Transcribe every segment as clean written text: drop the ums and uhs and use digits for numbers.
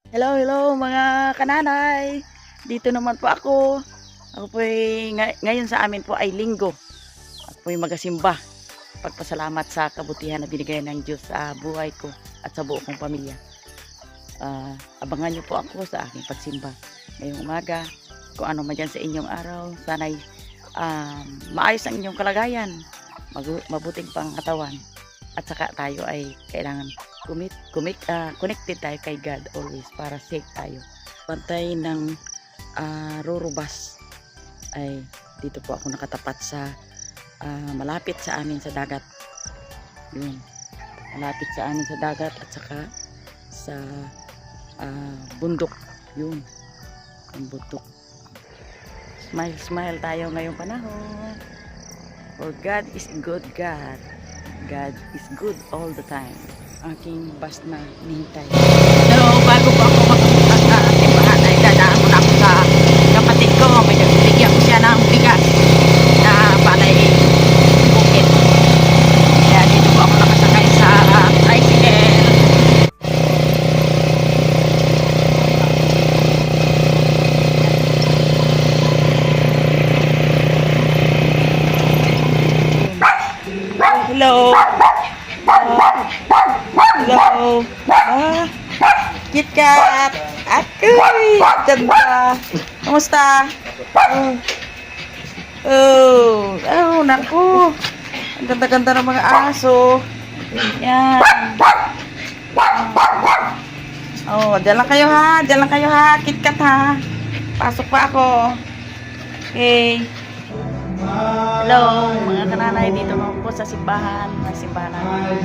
Hello, hello mga kananay. Dito naman po ako. Ako po ngayon sa amin po ay linggo. Ako po magasimba. Pagpasalamat sa kabutihan na binigay ng Diyos sa buhay ko at sa buo kong pamilya. Abangan niyo po ako sa aking pagsimba ngayong umaga. Kung ano man dyan sa inyong araw, sana'y maayos ang inyong kalagayan, mabuting pangkatawan. At saka tayo ay kailangan connected tayo kay God always para safe tayo. Pantay ng Rurubas ay dito po ako nakatapat sa malapit sa amin sa dagat. Yun. Malapit sa amin sa dagat at saka sa bundok. Yun. Ang bundok. Smile, smile tayo ngayong panahon. For God is good God. God is good all the time. Aking bus na nihintay. So, bago po ako makapunta sa simbahan ay dadaan muna ako sa kapatid ko. May nagbibigyan ko siya ng bigas na palay bukit. Kaya dito po ako nakasakay sa tricycle. Hello. Hello. KitKat. Akoy. Ganda. Kamusta? Oh, naku. Ang ganda-ganda ng mga aso. Yan. Oh, dyan lang kayo ha. Dyan lang kayo ha. KitKat ha. Pasok pa ako. Okay. Hello, mga kananay, dito naman po sa simbahan. May simbahan namin.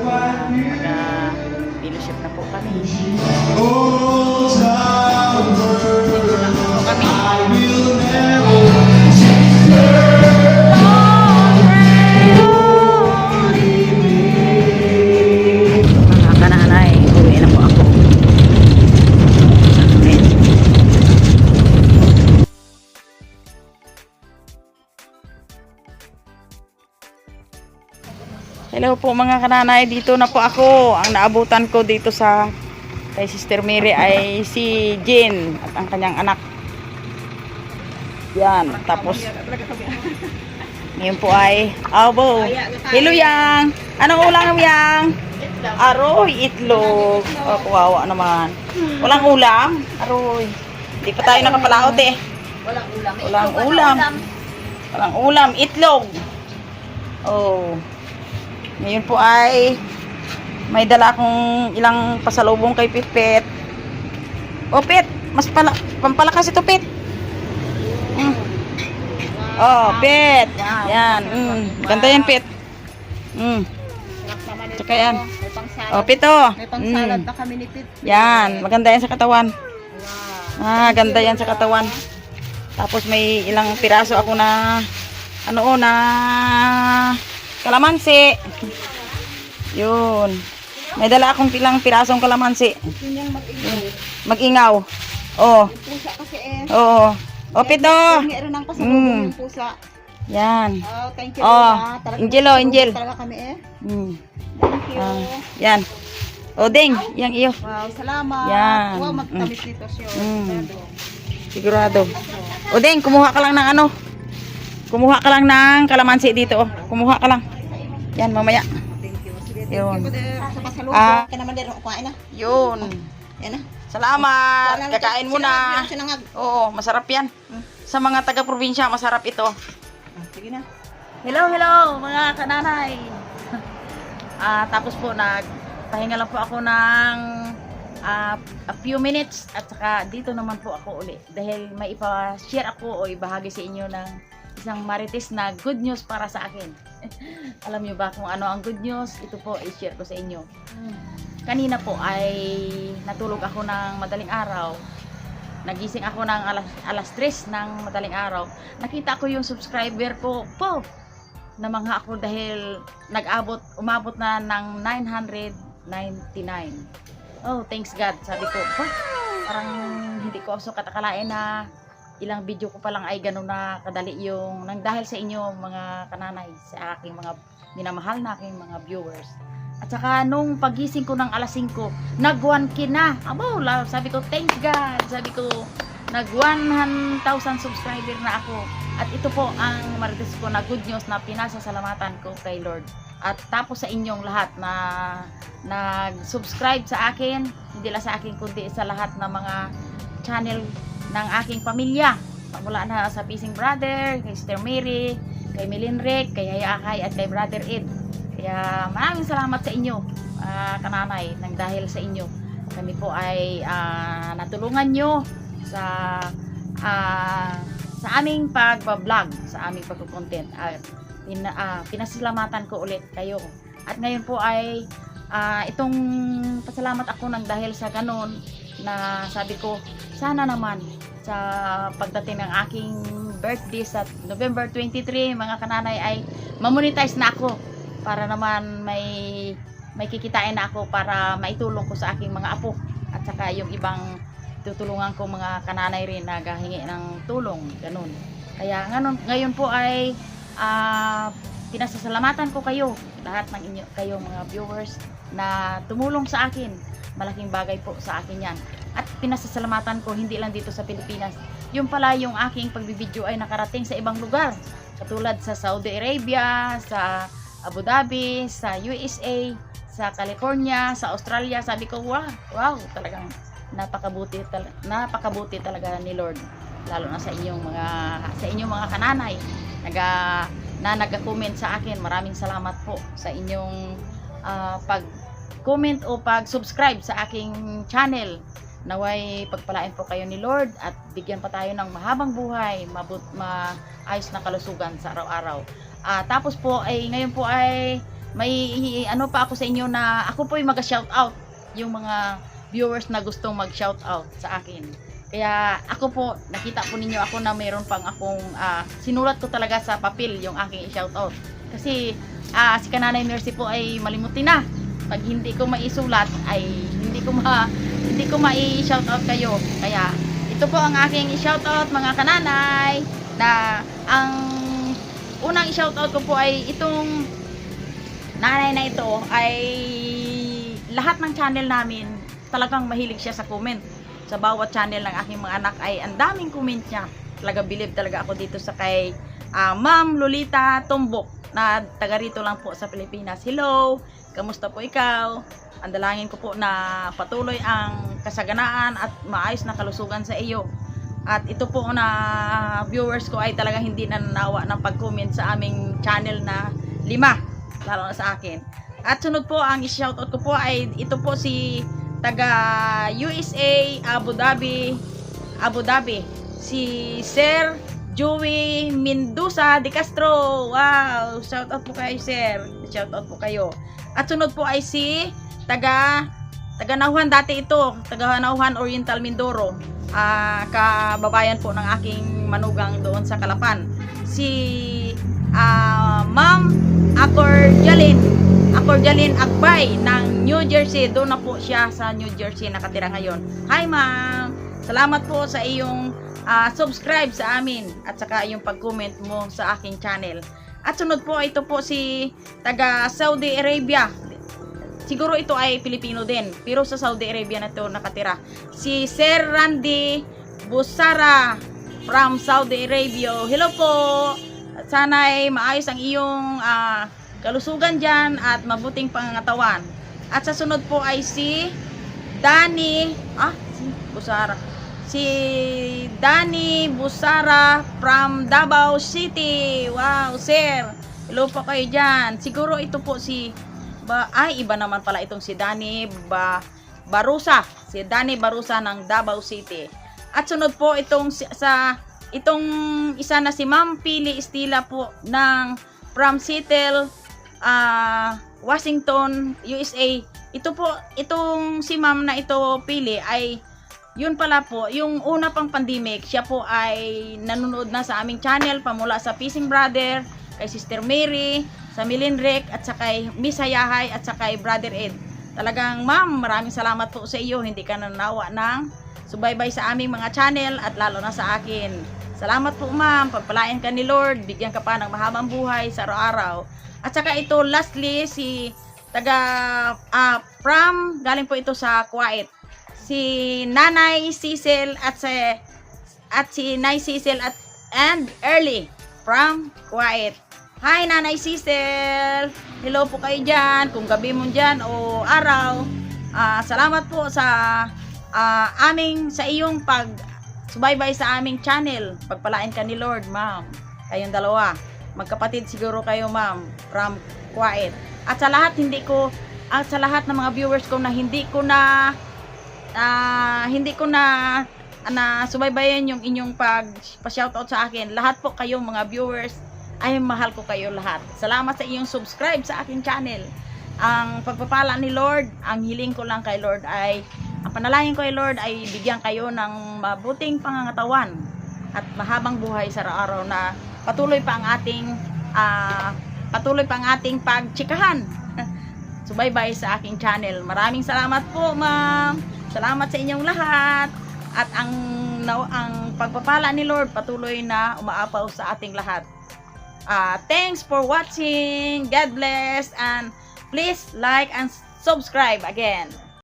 Mag-fellowship na po kami. Dito lang po kami. Mga kananay, uwi na po ako. Hello po mga kananay, dito na po ako. Ang naabutan ko dito sa kay Sister Mary ay si Jean at ang kanyang anak. Yan, tapos ngayon po ay abo. Hello Yang. Anong ulam Yang? Aroy, itlog. Oh, kawawa naman. Walang ulam? Aroy. Hindi pa tayo nakapalaot eh. Walang ulam. Walang ulam. Walang ulam, itlog. Oh. Ngayon po ay may dala akong ilang pasalubong kay Pitpit. O Pit, mas pampalakas ito Pit. Oh, Pit. Yan. Ganda yan Pit. Tsaka yan. Oh, Pit oh. May pang-salad na kami ni Pit. Yan, maganda yan sa katawan. Ganda yan sa katawan. Tapos may ilang piraso ako na na kalamansi. Yun. May dala akong ilang pirasong kalamansi. Mag-ingaw. Oh. Pusa kasi eh. Oo. O pito. Meron ng pasalubong yung pusa. Yan. Oh, thank you. Angel oh, Angel. Talaga kami eh. Thank you. Yan. O ding, yang iyo. Wow, salamat. Yan. Wow, magtamis dito siya. Sigurado. O ding, kumuha ka lang ng ano. Kumuha ka lang ng kalamansi dito oh. Kumuha ka lang. Yan mamaya. Thank you. Sige, Yun. thank you. Sa pasalubong. Kaya naman din ako kumain na. Yun. Yan na. Salamat. Kakain mo na. Sinangag. Oo, masarap yan. Sa mga taga-probinsya, masarap ito. Sige na. Hello, hello mga kananay. Tapos po nagpahinga lang po ako ng a few minutes at saka dito naman po ako uli dahil may ipa-share ako o ibahagi sa inyo ng isang marites na good news para sa akin. Alam niyo ba kung ano ang good news? Ito po i-share ko sa inyo. Kanina po ay natulog ako ng madaling araw. Nagising ako ng alas 3 ng madaling araw. Nakita ko yung subscriber ko po. Namangha ako dahil umabot na ng 999. Oh, thanks God. Sabi ko, parang hindi ko so katakalain na ilang video ko pa lang ay ganun na kadali yung nang dahil sa inyo mga kananay, sa aking mga minamahal na aking mga viewers. At saka nung pagising ko ng alas 5, nag 1K na. Abo, sabi ko, thank God. Sabi ko, nag 1,000 subscriber na ako. At ito po ang marites ko na good news na pinasasalamatan ko kay Lord. At tapos sa inyong lahat na nag-subscribe sa akin, hindi lang sa akin kundi sa lahat ng mga channel ng aking pamilya. Mula na sa Pising Brother, kay Sister Mary, kay Milinrek, kay Hayakay at kay Brother Ed. Kaya maraming salamat sa inyo, kananay, nang dahil sa inyo kami po ay natulungan nyo sa aming pagbablog, sa aming pagko-content. Pinasalamatan ko ulit kayo. At ngayon po ay itong pasalamat ako nang dahil sa ganun na sabi ko, sana naman sa pagdating ng aking birthday sa November 23, mga kananay, ay mamonetize na ako para naman may kikitain na ako para maitulong ko sa aking mga apo at saka yung ibang tutulungan ko mga kananay rin na gahingi ng tulong, ganun. Kaya ngayon po ay pinasasalamatan ko kayo, lahat ng inyo, kayo mga viewers na tumulong sa akin. Malaking bagay po sa akin yan. At pinasasalamatan ko hindi lang dito sa Pilipinas. Yung pala yung aking pagbibideo ay nakarating sa ibang lugar. Katulad sa Saudi Arabia, sa Abu Dhabi, sa USA, sa California, sa Australia. Sabi ko, wow, talagang napakabuti talaga ni Lord. Lalo na sa inyong mga kananay na nag-comment sa akin. Maraming salamat po sa inyong pag-comment o pag-subscribe sa aking channel. Naway pagpalain po kayo ni Lord at bigyan pa tayo ng mahabang buhay, maayos na kalusugan sa araw-araw. Tapos po ay ngayon po ay may ano pa ako sa inyo na ako po ay mag-shoutout yung mga viewers na gustong mag-shoutout sa akin. Kaya ako po, nakita po ninyo ako na mayroon pang akong sinulat ko talaga sa papel yung aking i-shoutout. Kasi si Kananay Mercy po ay malimutin na. Pag hindi ko maisulat ay hindi ko mai-shoutout kayo. Kaya ito po ang aking i-shoutout mga kananay, na ang unang i-shoutout ko po ay itong nanay na ito ay lahat ng channel namin talagang mahilig siya sa comment. Sa bawat channel ng aking mga anak ay ang daming comment niya. Talaga believe talaga ako dito sa kay Ma'am Lolita Tumbok na taga rito lang po sa Pilipinas. Hello! Kamusta po ikaw? Ang dalangin ko po na patuloy ang kasaganaan at maayos na kalusugan sa iyo. At ito po na viewers ko ay talagang hindi nananawa ng pag-comment sa aming channel na 5, lalo na sa akin. At sunod po ang i-shoutout ko po ay ito po si taga USA, Abu Dhabi, si Sir Joey Mendoza de Castro. Wow, shoutout po kayo, sir. Shoutout po kayo. At sunod po ay si taga Nauhan dati ito, taga Nauhan Oriental Mindoro. Kababayan po ng aking manugang doon sa Kalapan. Si Ma'am Akorjalin Akbay ng New Jersey. Doon na po siya sa New Jersey nakatira ngayon. Hi ma'am, salamat po sa iyong subscribe sa amin at saka yung pag-comment mo sa aking channel. At sunod po, ito po si taga Saudi Arabia. Siguro ito ay Pilipino din, pero sa Saudi Arabia na ito nakatira. Si Sir Randy Busara from Saudi Arabia. Hello po! Sana ay maayos ang iyong kalusugan dyan at mabuting pangangatawan. At sa sunod po ay si Danny Danny Busara from Davao City. Wow, sir. Hello po kayo dyan. Siguro ito po iba naman pala itong si Danny Barusa. Si Danny Barusa ng Davao City. At sunod po itong isa na si Ma'am Pili Estila po from Seattle, Washington, USA. Itong si Ma'am na ito Pili ay yun pala po, yung una pang pandemic, siya po ay nanonood na sa aming channel pamula sa Pising Brother, kay Sister Mary, sa Milinrek, at sa kay Miss Hayahay, at sa kay Brother Ed. Talagang ma'am, maraming salamat po sa iyo. Hindi ka nanawa ng subaybay sa aming mga channel at lalo na sa akin. Salamat po ma'am, pagpalain ka ni Lord, bigyan ka pa ng mahabang buhay sa araw-araw. At saka ito lastly, si galing po ito sa Kuwait. Si Nanay Cecil at si Nay Cecil and Early from Kuwait. Hi Nanay Cecil! Hello po kayo dyan, kung gabi mo dyan o araw. Salamat po sa iyong subaybay sa aming channel. Pagpalain ka ni Lord, ma'am. Kayong dalawa. Magkapatid siguro kayo, ma'am, from Kuwait. At sa lahat ng mga viewers ko na hindi ko na subaybayan yung inyong pa-shoutout sa akin. Lahat po kayong mga viewers ay mahal ko kayo lahat. Salamat sa iyong subscribe sa aking channel. Ang pagpapala ni Lord, ang hiling ko lang kay Lord ay, ang panalangin ko kay Lord ay bigyan kayo ng mabuting pangangatawan at mahabang buhay sa araw-araw na patuloy pa ang ating pagtsikahan. Subaybay sa aking channel. Maraming salamat po, ma'am. Salamat sa inyong lahat. At ang pagpapala ni Lord patuloy na umaapaw sa ating lahat. Thanks for watching. God bless and please like and subscribe again.